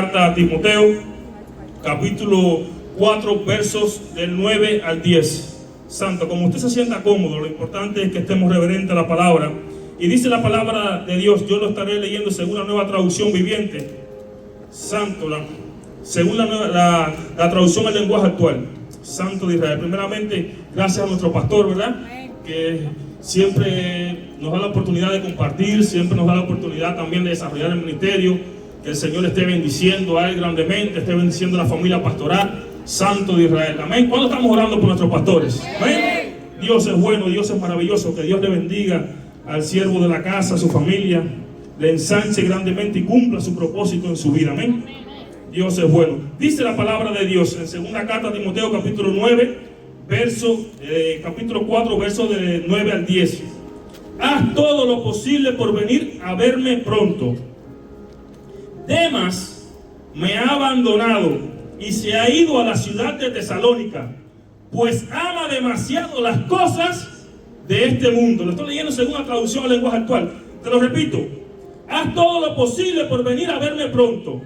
Carta a Timoteo, capítulo 4, versos del 9 al 10. Santo, como usted se sienta cómodo, lo importante es que estemos reverentes a la palabra. Y dice la palabra de Dios, yo lo estaré leyendo según la Nueva Traducción Viviente. Santo, según la traducción al lenguaje actual. Santo de Israel. Primeramente, gracias a nuestro pastor, ¿verdad? Que siempre nos da la oportunidad de compartir, siempre nos da la oportunidad también de desarrollar el ministerio. Que el Señor esté bendiciendo a él grandemente, esté bendiciendo a la familia pastoral. Santo de Israel. Amén. ¿Cuándo estamos orando por nuestros pastores? Amén. Dios es bueno, Dios es maravilloso. Que Dios le bendiga al siervo de la casa, a su familia, le ensanche grandemente y cumpla su propósito en su vida. Amén. Dios es bueno. Dice la palabra de Dios en segunda carta a Timoteo, capítulo 9, capítulo 4, versos de 9 al 10. Haz todo lo posible por venir a verme pronto. Demas me ha abandonado y se ha ido a la ciudad de Tesalónica, pues ama demasiado las cosas de este mundo. Lo estoy leyendo según la traducción al lenguaje actual. Te lo repito. Haz todo lo posible por venir a verme pronto.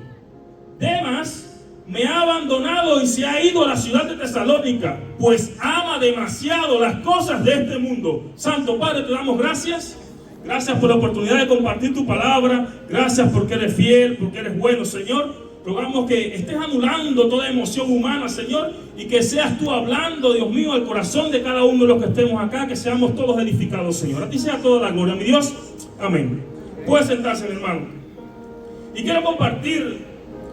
Demas me ha abandonado y se ha ido a la ciudad de Tesalónica, pues ama demasiado las cosas de este mundo. Santo Padre, te damos gracias. Gracias por la oportunidad de compartir tu palabra. Gracias porque eres fiel, porque eres bueno, Señor. Rogamos que estés anulando toda emoción humana, Señor, y que seas tú hablando, Dios mío, al corazón de cada uno de los que estemos acá, que seamos todos edificados, Señor. A ti sea toda la gloria, mi Dios. Amén. Puede sentarse, mi hermano. Y quiero compartir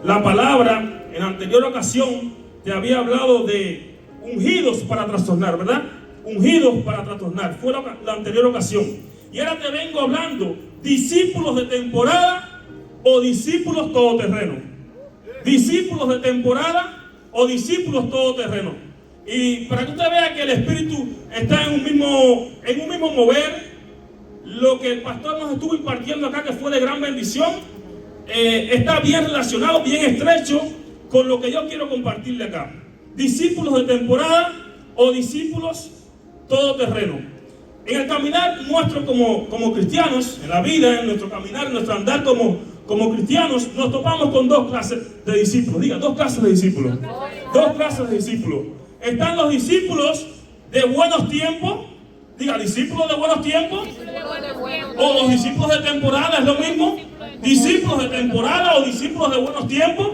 la palabra. En la anterior ocasión te había hablado de ungidos para trastornar, ¿verdad? Ungidos para trastornar. Fue la anterior ocasión. Y ahora te vengo hablando, discípulos de temporada o discípulos todoterreno. Discípulos de temporada o discípulos todoterreno. Y para que usted vea que el Espíritu está en un mismo mover, lo que el pastor nos estuvo impartiendo acá, que fue de gran bendición, está bien relacionado, bien estrecho con lo que yo quiero compartirle acá. Discípulos de temporada o discípulos todoterreno. En el caminar nuestro como cristianos, en la vida, en nuestro caminar, en nuestro andar como cristianos, nos topamos con dos clases de discípulos. Diga, dos clases de discípulos. Dos clases de discípulos. Están los discípulos de buenos tiempos. Diga, discípulos de buenos tiempos. O los discípulos de temporada, es lo mismo. Discípulos de temporada o discípulos de buenos tiempos.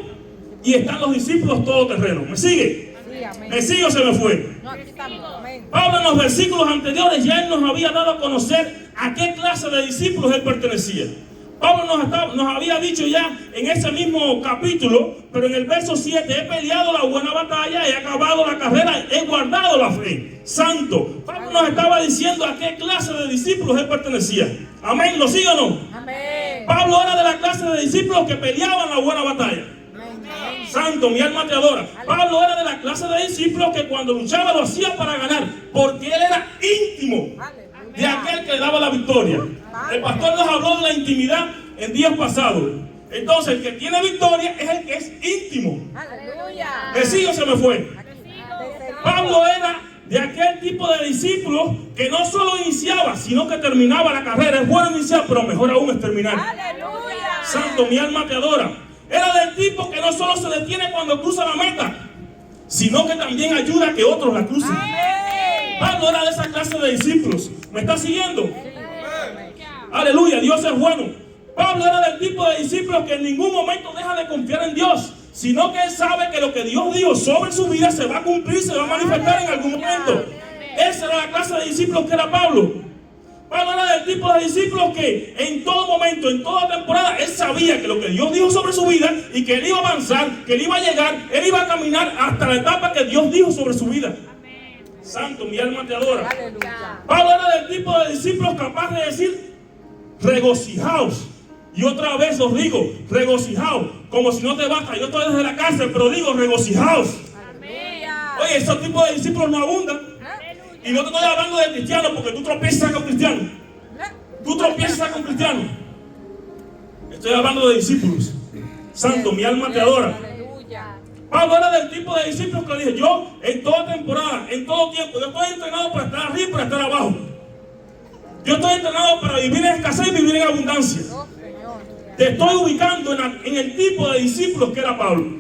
Y están los discípulos todoterrenos. ¿Me sigue? ¿Me sigue o se me fue? Pablo en los versículos anteriores ya él nos había dado a conocer a qué clase de discípulos él pertenecía. Pablo nos había dicho ya en ese mismo capítulo, pero en el verso 7, he peleado la buena batalla, he acabado la carrera, he guardado la fe. Santo. Pablo nos estaba diciendo a qué clase de discípulos él pertenecía. Amén. ¿Lo sigue o no? Amén. Pablo era de la clase de discípulos que peleaban la buena batalla. Amén. Santo, mi alma te adora. Pablo era de la clase de discípulos que cuando luchaba lo hacía para ganar, porque él era íntimo de aquel que le daba la victoria. El pastor nos habló de la intimidad en días pasados. Entonces el que tiene victoria es el que es íntimo. Aleluya. ¿Me sigue o se me fue? Pablo era de aquel tipo de discípulos que no solo iniciaba, sino que terminaba la carrera. Es bueno iniciar, pero mejor aún es terminar. Aleluya. Santo, mi alma te adora. Era del tipo que no solo se detiene cuando cruza la meta, sino que también ayuda a que otros la crucen. Pablo era de esa clase de discípulos. ¿Me está siguiendo? Aleluya, Dios es bueno. Pablo era del tipo de discípulos que en ningún momento deja de confiar en Dios, sino que él sabe que lo que Dios dijo sobre su vida se va a cumplir, se va a manifestar en algún momento. Esa era la clase de discípulos que era Pablo. Pablo era del tipo de discípulos que en todo momento, en toda temporada, él sabía que lo que Dios dijo sobre su vida y que él iba a avanzar, que él iba a llegar, él iba a caminar hasta la etapa que Dios dijo sobre su vida. Santo, mi alma te adora. Aleluya. Pablo era del tipo de discípulos capaz de decir, regocijaos. Y otra vez os digo, regocijaos. Como si no te basta, yo estoy desde la cárcel, pero digo, regocijaos. Aleluya. Oye, esos tipos de discípulos no abundan. Y no te estoy hablando de cristianos, porque tú tropiezas con cristianos. Tú tropiezas con cristianos. Estoy hablando de discípulos. Santo, mi alma te adora. Pablo era del tipo de discípulos que le dije, yo en toda temporada, en todo tiempo, yo estoy entrenado para estar arriba y para estar abajo. Yo estoy entrenado para vivir en escasez y vivir en abundancia. te estoy ubicando en el tipo de discípulos que era Pablo.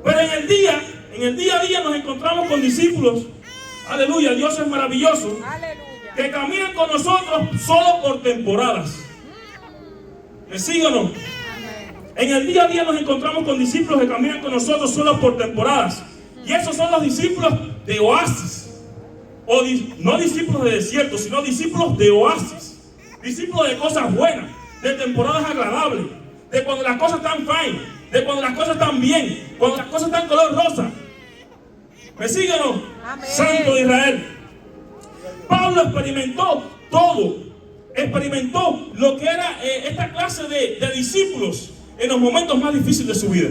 Pero en el día a día nos encontramos con discípulos, aleluya, Dios es maravilloso, aleluya, que caminan con nosotros solo por temporadas. ¿Me sigue o no? En el día a día nos encontramos con discípulos que caminan con nosotros solo por temporadas. Y esos son los discípulos de oasis. No discípulos de desierto, sino discípulos de oasis. Discípulos de cosas buenas, de temporadas agradables, de cuando las cosas están fine, de cuando las cosas están bien, cuando las cosas están color rosa. ¿Me sigue o no? Amén. Santo de Israel. Pablo experimentó todo. Experimentó lo que era esta clase de discípulos en los momentos más difíciles de su vida.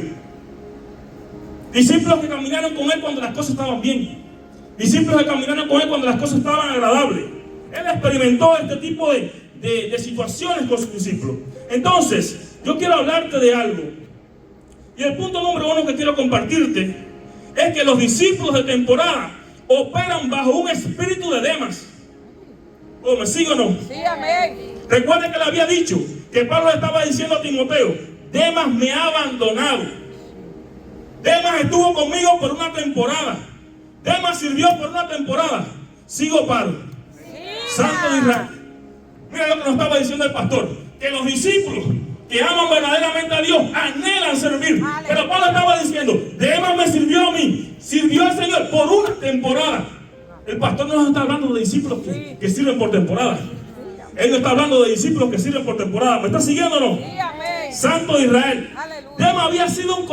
Discípulos que caminaron con él cuando las cosas estaban bien. Discípulos que caminaron con él cuando las cosas estaban agradables. Él experimentó este tipo de situaciones con sus discípulos. Entonces, yo quiero hablarte de algo. Y el punto número 1 que quiero compartirte es que los discípulos de temporada operan bajo un espíritu de Demas. ¿Oh, me sigue o no? Sí, amén. Recuerden que le había dicho que Pablo estaba diciendo a Timoteo: Demas me ha abandonado. Demas estuvo conmigo por una temporada. Demas sirvió por una temporada. Sigo Pablo. Santo de Israel. Mira lo que nos estaba diciendo el pastor, que los discípulos que aman verdaderamente a Dios anhelan servir. Pero Pablo estaba diciendo: Demas me sirvió a mí, sirvió al Señor por una temporada. El pastor no nos está hablando de discípulos que sirven por temporada. Él no está hablando de discípulos que sirven por temporada. ¿Me está siguiendo o no? Sí, amén. Santo de Israel. Aleluya. Demas había sido un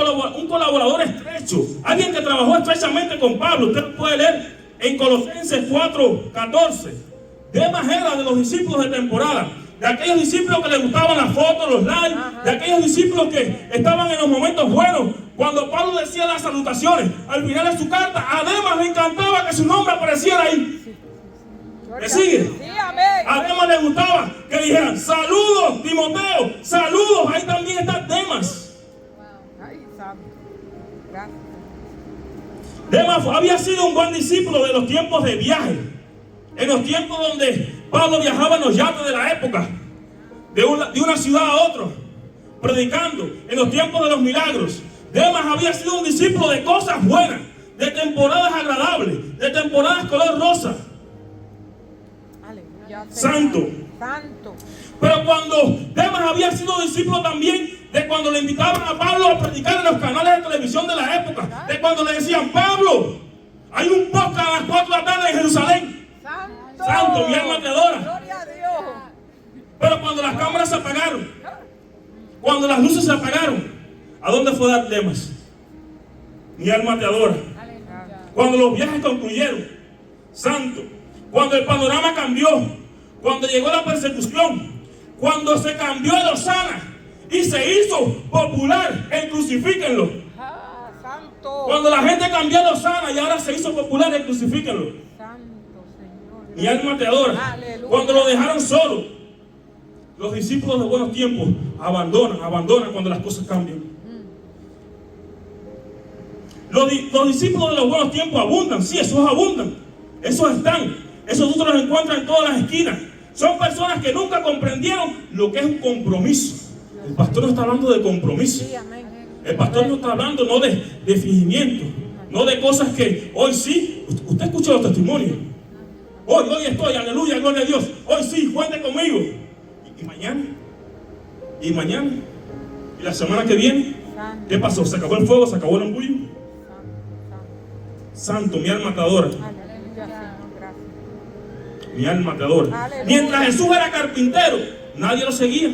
colaborador estrecho, alguien que trabajó estrechamente con Pablo. Usted puede leer en Colosenses 4:14. Demas era de los discípulos de temporada, de aquellos discípulos que les gustaban las fotos, los likes, de aquellos discípulos que estaban en los momentos buenos. Cuando Pablo decía las salutaciones al final de su carta, a Demas le encantaba que su nombre apareciera ahí. ¿Me sigue? Sí, amén. A Demas le gustaba que dijeran: saludos Timoteo, saludos. Ahí también está Demas. Ay, santo. Gracias. Demas había sido un buen discípulo de los tiempos de viaje, en los tiempos donde Pablo viajaba en los yates de la época, de una ciudad a otra, predicando, en los tiempos de los milagros. Demas había sido un discípulo de cosas buenas, de temporadas agradables, de temporadas color rosa. Aleluya. Santo. Santo. Pero cuando Demas había sido discípulo también de cuando le invitaban a Pablo a predicar en los canales de televisión de la época, de cuando le decían: Pablo, hay un podcast a las 4 de la tarde en Jerusalén. Santo, mi alma te adora. Gloria a Dios. Pero cuando las cámaras se apagaron, cuando las luces se apagaron, ¿a dónde fue dar Demas? Mi alma te adora. Cuando los viajes concluyeron, santo, cuando el panorama cambió, cuando llegó la persecución, cuando se cambió de Osana y se hizo popular el crucifíquenlo. Santo. Cuando la gente cambió de Osana y ahora se hizo popular el crucifíquenlo. Santo Señor. Mi alma te adora. Aleluya. Cuando lo dejaron solo, los discípulos de buenos tiempos abandonan cuando las cosas cambian. Los discípulos de los buenos tiempos abundan, sí, esos abundan, esos están, esos tú los encuentras en todas las esquinas. Son personas que nunca comprendieron lo que es un compromiso. El pastor no está hablando de compromiso. El pastor no está hablando no de fingimiento, no de cosas que hoy sí. Usted escucha los testimonios. Hoy estoy, aleluya, gloria a Dios. Hoy sí, cuente conmigo. ¿Y mañana? ¿Y mañana? ¿Y la semana que viene? ¿Qué pasó? ¿Se acabó el fuego? ¿Se acabó el embullo? Santo, mi alma te adora. Mi alma te adora. Mientras Jesús era carpintero, nadie lo seguía.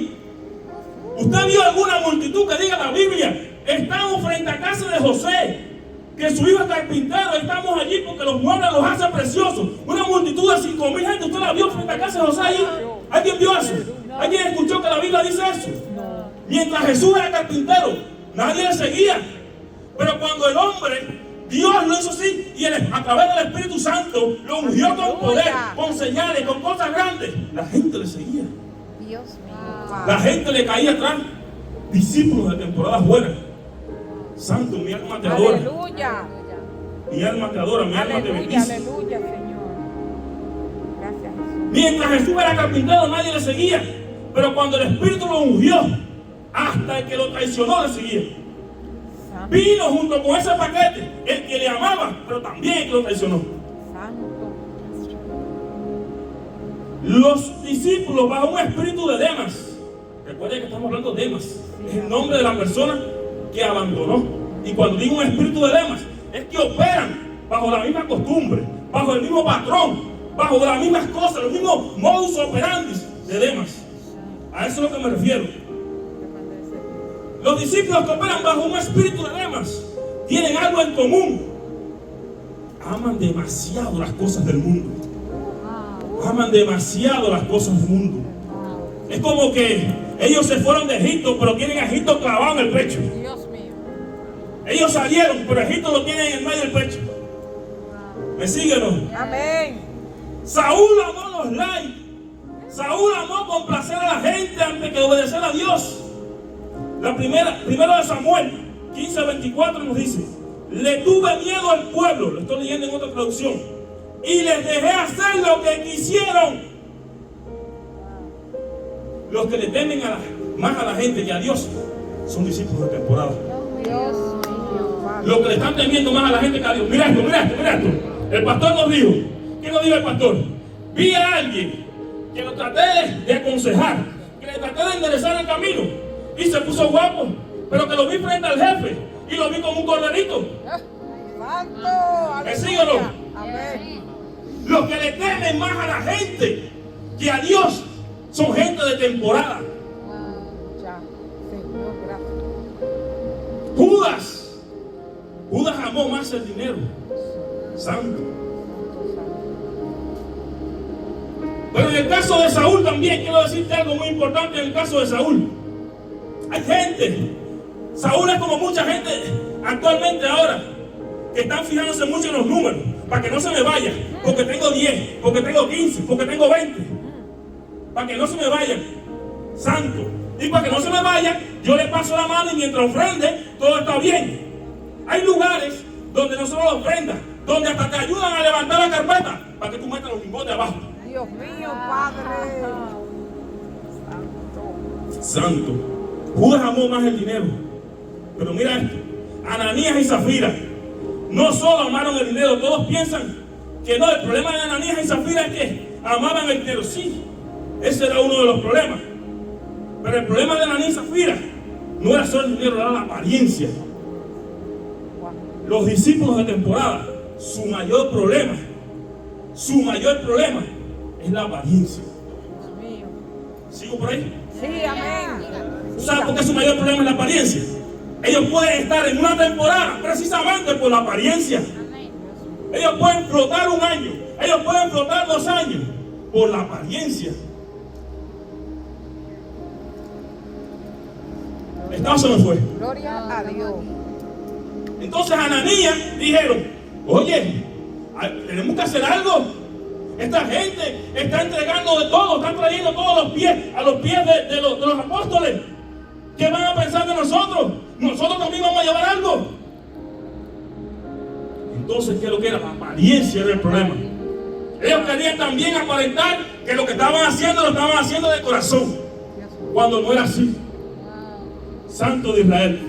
¿Usted vio alguna multitud que diga la Biblia? Estamos frente a casa de José, que su hijo es carpintero, estamos allí porque los muebles los hacen preciosos. Una multitud de 5,000 gente, ¿usted la vio frente a casa de José allí? ¿Alguien vio eso? ¿Alguien escuchó que la Biblia dice eso? Mientras Jesús era carpintero, nadie le seguía. Pero cuando el hombre, Dios lo hizo así, y a través del Espíritu Santo lo ungió con poder, con señales, con cosas grandes, la gente le seguía. Dios mío. La gente le caía atrás. Discípulos de temporadas buenas. Santo, mi alma te adora. Aleluya. Mi alma te adora, mi alma te bendice. Aleluya, Señor. Gracias, Jesús. Mientras Jesús era carpintero, nadie le seguía. Pero cuando el Espíritu lo ungió, Hasta el que lo traicionó le seguía. Santo. Vino junto con ese paquete el que le amaba, pero también el que lo traicionó. Santo. Los discípulos bajo un espíritu de Demas. Recuerden que estamos hablando de Demas. Es el nombre de la persona que abandonó. Y cuando digo un espíritu de Demas, es que operan bajo la misma costumbre, bajo el mismo patrón, bajo las mismas cosas, los mismos modus operandi de Demas. A eso es lo que me refiero. Los discípulos que operan bajo un espíritu de Demas tienen algo en común. Aman demasiado las cosas del mundo. Aman demasiado las cosas del mundo. Es como que ellos se fueron de Egipto, pero tienen a Egipto clavado en el pecho. Dios mío. Ellos salieron, pero Egipto lo tienen en el medio del pecho. ¿Me siguen o no? Amén. Saúl amó los likes. Saúl amó complacer a la gente antes que obedecer a Dios. Primero de Samuel 15:24 nos dice: le tuve miedo al pueblo, lo estoy leyendo en otra traducción, y les dejé hacer lo que quisieron. Los que le temen más a la gente que a Dios son discípulos de temporada. Dios mío. Los que le están temiendo más a la gente que a Dios. Mira esto, mira esto, mira esto. El pastor nos dijo, ¿qué nos dijo el pastor? Vi a alguien que lo traté de aconsejar, que le traté de enderezar el camino, y se puso guapo, pero que lo vi frente al jefe y lo vi como un corderito. Santo. ¿Me siguen o no? Amén. Los que le temen más a la gente que a Dios son gente de temporada. Ya. Señor, gracias. Judas amó más el dinero. Santo. Pero en el caso de Saúl también quiero decirte algo muy importante. En el caso de Saúl hay gente, Saúl es como mucha gente actualmente ahora, que están fijándose mucho en los números, para que no se me vaya, porque tengo 10, porque tengo 15, porque tengo 20, para que no se me vayan. Santo. Y para que no se me vayan, yo le paso la mano y mientras ofrende, todo está bien. Hay lugares donde no solo ofrenda, donde hasta te ayudan a levantar la carpeta para que tú metas los lingotes abajo. Dios mío, Padre. Santo. Santo. Judas amó más el dinero. Pero mira esto, Ananías y Zafira no solo amaron el dinero. Todos piensan que no, el problema de Ananías y Zafira es que amaban el dinero. Sí, ese era uno de los problemas. Pero el problema de Ananías y Zafira no era solo el dinero, era la apariencia. Los discípulos de temporada, su mayor problema es la apariencia. Dios mío. ¿Sigo por ahí? Sí, amén. ¿Sabes por qué su mayor problema es la apariencia? Ellos pueden estar en una temporada precisamente por la apariencia. Ellos pueden flotar un año, ellos pueden flotar 2 años por la apariencia. ¿Esta se me fue? Gloria a Dios. Entonces Ananías dijeron: oye, tenemos que hacer algo. Esta gente está entregando de todo, están trayendo todos a los pies de los apóstoles. ¿Qué van a pensar de nosotros? Nosotros también vamos a llevar algo. Entonces, ¿qué es lo que era? La apariencia era el problema. Ellos querían también aparentar que lo que estaban haciendo lo estaban haciendo de corazón, cuando no era así. Santo de Israel.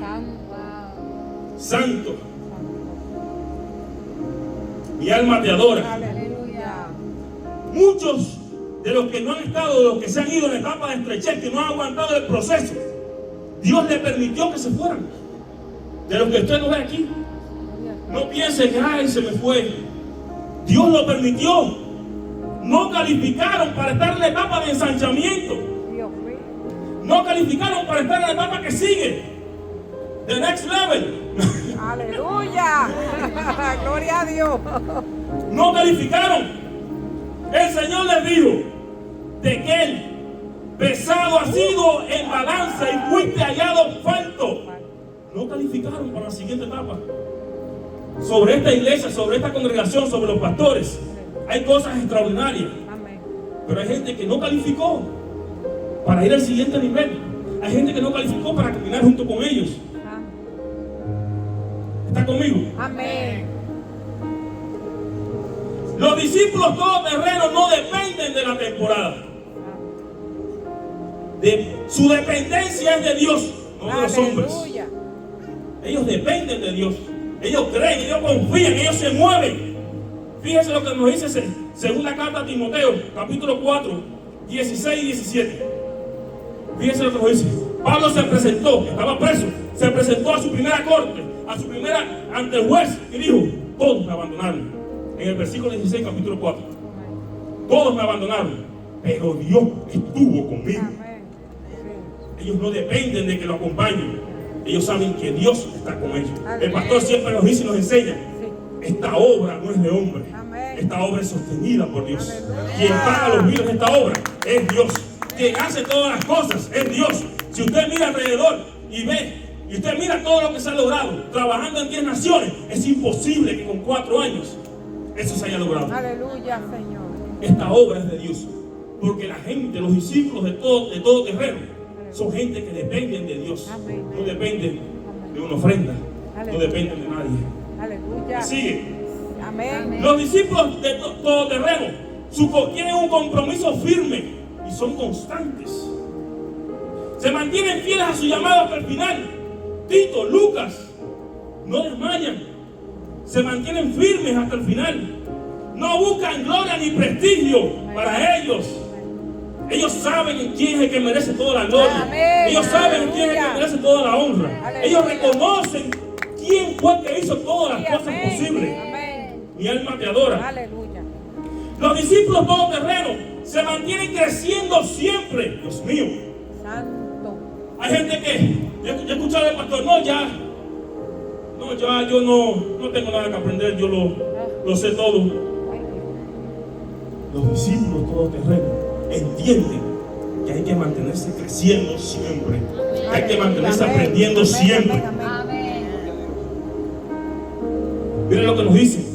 Santo. Mi alma te adora. Aleluya. Muchos de los que no han estado, de los que se han ido en etapa de estrechez, que no han aguantado el proceso, Dios le permitió que se fueran. De los que usted no ve aquí, no piense que ay, se me fue. Dios lo permitió. No calificaron para estar en la etapa de ensanchamiento. Dios mío. No calificaron para estar en la etapa que sigue, the next level. Aleluya. Gloria a Dios. No calificaron. El Señor les dijo: de que él pesado ha sido en balanza y fuiste hallado falto. No calificaron para la siguiente etapa. Sobre esta iglesia, sobre esta congregación, sobre los pastores, hay cosas extraordinarias. Amén. Pero hay gente que no calificó para ir al siguiente nivel. Hay gente que no calificó para caminar junto con ellos. ¿Está conmigo? Amén. Los discípulos todoterrenos no dependen de la temporada. Su dependencia es de Dios, no de los hombres. Aleluya. Ellos dependen de Dios. Ellos creen, ellos confían, ellos se mueven. Fíjense lo que nos dice segunda carta a Timoteo, capítulo 4, 16 y 17. Fíjense lo que nos dice. Pablo se presentó, estaba preso, se presentó a su primera corte, ante el juez, y dijo: todos me abandonaron. En el versículo 16, capítulo 4. Todos me abandonaron, pero Dios estuvo conmigo. Amén. Ellos no dependen de que lo acompañen. Ellos saben que Dios está con ellos. Amén. El pastor siempre nos dice y nos enseña: esta obra no es de hombre. Amén. Esta obra es sostenida por Dios. Aleluya. Quien paga los biles de esta obra es Dios. Quien hace todas las cosas es Dios. Si usted mira alrededor y ve, y usted mira todo lo que se ha logrado trabajando en 10 naciones, es imposible que con 4 años eso se haya logrado. Aleluya, Señor. Esta obra es de Dios, porque la gente, los discípulos de todo terreno, son gente que dependen de Dios. Amén. No dependen de una ofrenda, no Aleluya. dependen de nadie. Aleluya. Sigue. Amén. Los discípulos de todo terreno tienen un compromiso firme y son constantes. Se mantienen fieles a su llamado hasta el final. Tito, Lucas, no desmayan. Se mantienen firmes hasta el final. No buscan gloria ni prestigio para ellos. Ellos saben quién es el que merece toda la gloria. Amén. Ellos saben quién es el que merece toda la honra. Aleluya. Ellos reconocen quién fue el que hizo todas las cosas Amén. posibles. Amén. Mi alma te adora. Aleluya. Los discípulos todoterreno se mantienen creciendo siempre. Dios mío. Santo. Hay gente que, yo he escuchado al pastor: yo no tengo nada que aprender, yo lo sé todo. Ay, Los discípulos todoterreno entienden que hay que mantenerse creciendo siempre. Hay que mantenerse Amén. aprendiendo Amén. siempre. Amén. Amén. Miren lo que nos dice.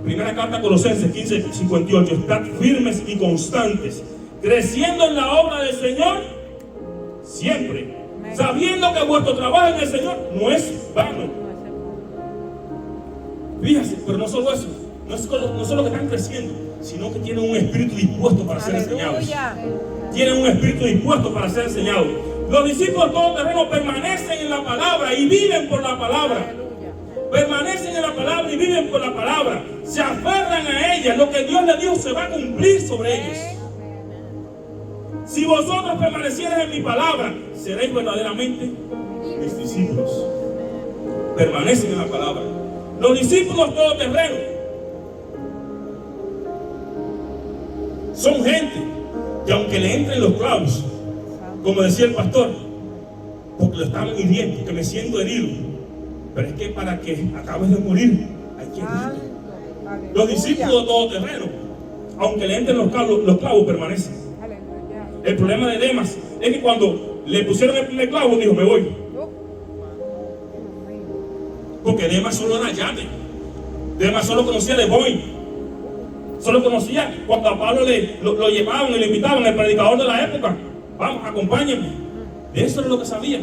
Primera carta a Colosenses 15:58. Estad firmes y constantes, creciendo en la obra del Señor siempre, Amén. sabiendo que vuestro trabajo en el Señor no es vano. Fíjate, pero no solo eso, no solo que están creciendo, sino que tienen un espíritu dispuesto para ser enseñados. Aleluya. Tienen un espíritu dispuesto para ser enseñados. Los discípulos todoterreno permanecen en la palabra y viven por la palabra. Aleluya. Permanecen en la palabra y viven por la palabra. Se aferran a ella. Lo que Dios les dijo se va a cumplir sobre ellos. Si vosotros permaneciereis en mi palabra, seréis verdaderamente mis discípulos. Permanecen en la palabra. Los discípulos todoterreno son gente que, aunque le entren los clavos, como decía el pastor, porque lo estaban hiriendo, que me siento herido, pero es que para que acabes de morir hay que herirte. Los discípulos todoterreno, aunque le entren los clavos permanecen. Aleluya. El problema de Demas es que cuando le pusieron el primer clavo, dijo: me voy. Porque Demas solo era yate. Demas solo conocía de Boeing. Solo conocía cuando a Pablo lo llevaban y le invitaban, el predicador de la época: vamos, acompáñenme. De eso es lo que sabía.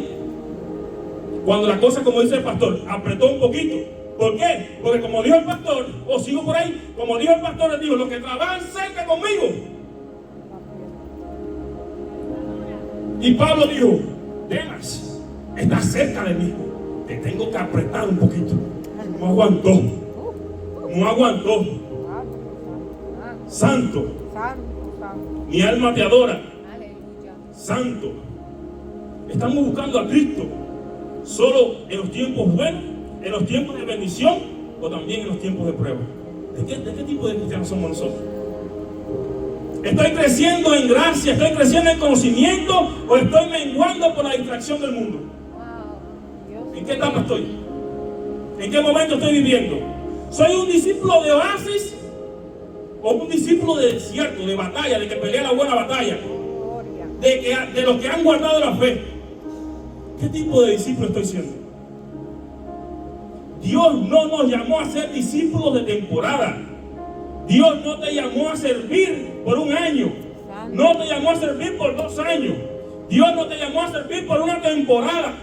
Cuando la cosa, como dice el pastor, apretó un poquito. ¿Por qué? Porque como dijo el pastor, o sigo por ahí, como dijo el pastor, les dijo: los que trabajan cerca conmigo. Y Pablo dijo: Demas, estás cerca de mí, te tengo que apretar un poquito. No aguantó. No aguantó. Santo, Santo, santo. mi alma te adora. Aleluya. Santo. Estamos buscando a Cristo solo en los tiempos buenos, en los tiempos de bendición, o también en los tiempos de prueba. ¿De qué tipo de cristianos somos nosotros? ¿Estoy creciendo en gracia? ¿Estoy creciendo en conocimiento? ¿O estoy menguando por la distracción del mundo? ¿En qué etapa estoy? ¿En qué momento estoy viviendo? ¿Soy un discípulo de oasis o un discípulo de desierto, de batalla, de que pelea la buena batalla? Gloria. De los que han guardado la fe. ¿Qué tipo de discípulo estoy siendo? Dios no nos llamó a ser discípulos de temporada. Dios no te llamó a servir por un año. No te llamó a servir por 2 años. Dios no te llamó a servir por una temporada.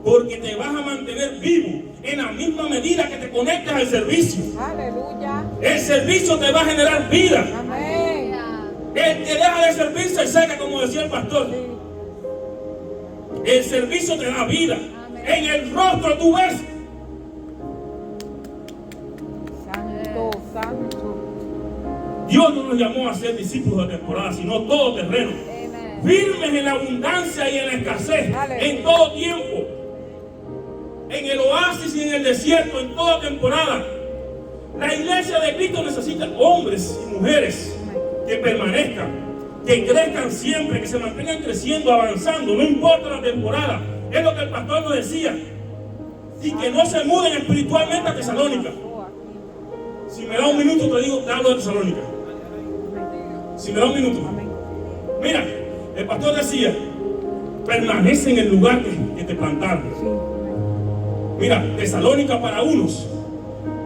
Porque te vas a mantener vivo en la misma medida que te conectas al servicio. Aleluya. El servicio te va a generar vida. Amén. El que deja de servir se seca, como decía el pastor. El servicio te da vida. En el rostro tú ves. Santo, santo. Dios no nos llamó a ser discípulos de temporada, sino todo terreno. Amén. Firmes en la abundancia y en la escasez, Aleluya. en todo tiempo. En el oasis y en el desierto, en toda temporada. La iglesia de Cristo necesita hombres y mujeres que permanezcan, que crezcan siempre, que se mantengan creciendo, avanzando, no importa la temporada. Es lo que el pastor nos decía. Y que no se muden espiritualmente a Tesalónica. Si me da un minuto te digo, te hablo de Tesalónica. Si me da un minuto. Mira, el pastor decía, permanece en el lugar que te plantaron. Mira, Tesalónica para unos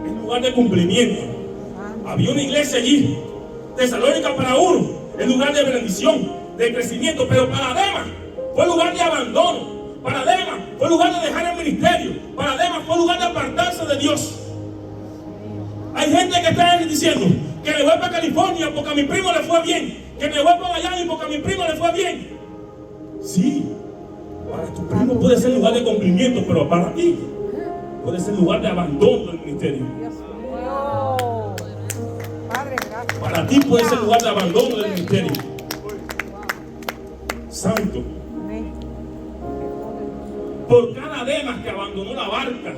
es lugar de cumplimiento. Había una iglesia allí. Tesalónica para unos es lugar de bendición, de crecimiento. Pero para Demas fue lugar de abandono. Para Demas fue lugar de dejar el ministerio. Para Demas fue lugar de apartarse de Dios. Hay gente que está diciendo que me voy para California porque a mi primo le fue bien, que me voy para Miami porque a mi primo le fue bien. Sí, para tu primo puede ser lugar de cumplimiento, pero para ti puede ser lugar de abandono del ministerio. Dios mío. Padre, gracias. Para ti puede ser lugar de abandono del ministerio. Santo. Amén. Por cada Demas que abandonó la barca,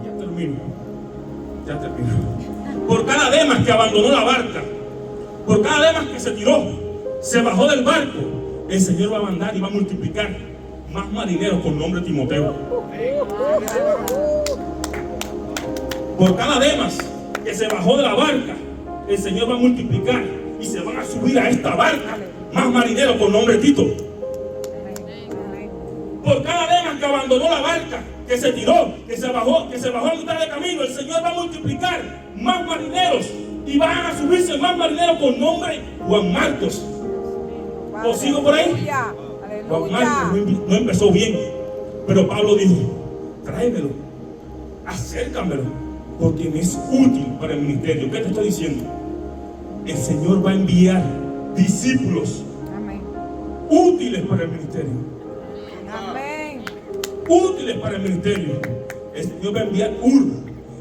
y ya termino. Por cada Demas que abandonó la barca, por cada Demas que se tiró, se bajó del barco, el Señor va a mandar y va a multiplicar más marineros con nombre Timoteo. Por cada Demas que se bajó de la barca, el Señor va a multiplicar y se van a subir a esta barca más marineros con nombre Tito. Por cada Demas que abandonó la barca, que se tiró, que se bajó a mitad de camino, el Señor va a multiplicar más marineros y van a subirse más marineros con nombre Juan Marcos. ¿O sigo por ahí? Juan Marcos no empezó bien, pero Pablo dijo, tráemelo, acércamelo, porque me es útil para el ministerio. ¿Qué te estoy diciendo? El Señor va a enviar discípulos útiles para el ministerio. Amén. Útiles para el ministerio. El Señor va a enviar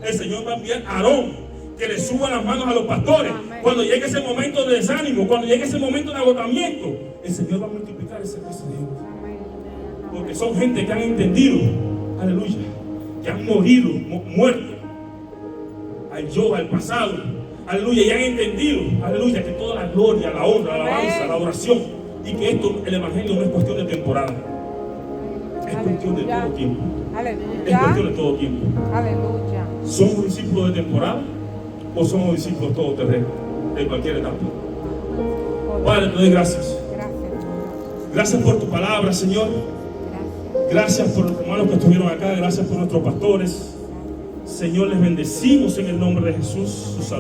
el Señor va a enviar Aarón, que le suba las manos a los pastores. Amén. Cuando llegue ese momento de desánimo, cuando llegue ese momento de agotamiento, el Señor va a multiplicar ese crecimiento. Porque son gente que han entendido, aleluya, que han muerto al yo, al pasado, aleluya, y han entendido, aleluya, que toda la gloria, la honra, la alabanza, la adoración, y que esto, el evangelio no es cuestión de temporada. Es cuestión de todo tiempo. Es cuestión de todo tiempo. Aleluya. ¿Somos discípulos de temporada o somos discípulos todoterreno de cualquier etapa? Padre, te doy gracias. Gracias por tu palabra, Señor. Gracias por los hermanos que estuvieron acá. Gracias por nuestros pastores. Señor, les bendecimos en el nombre de Jesús.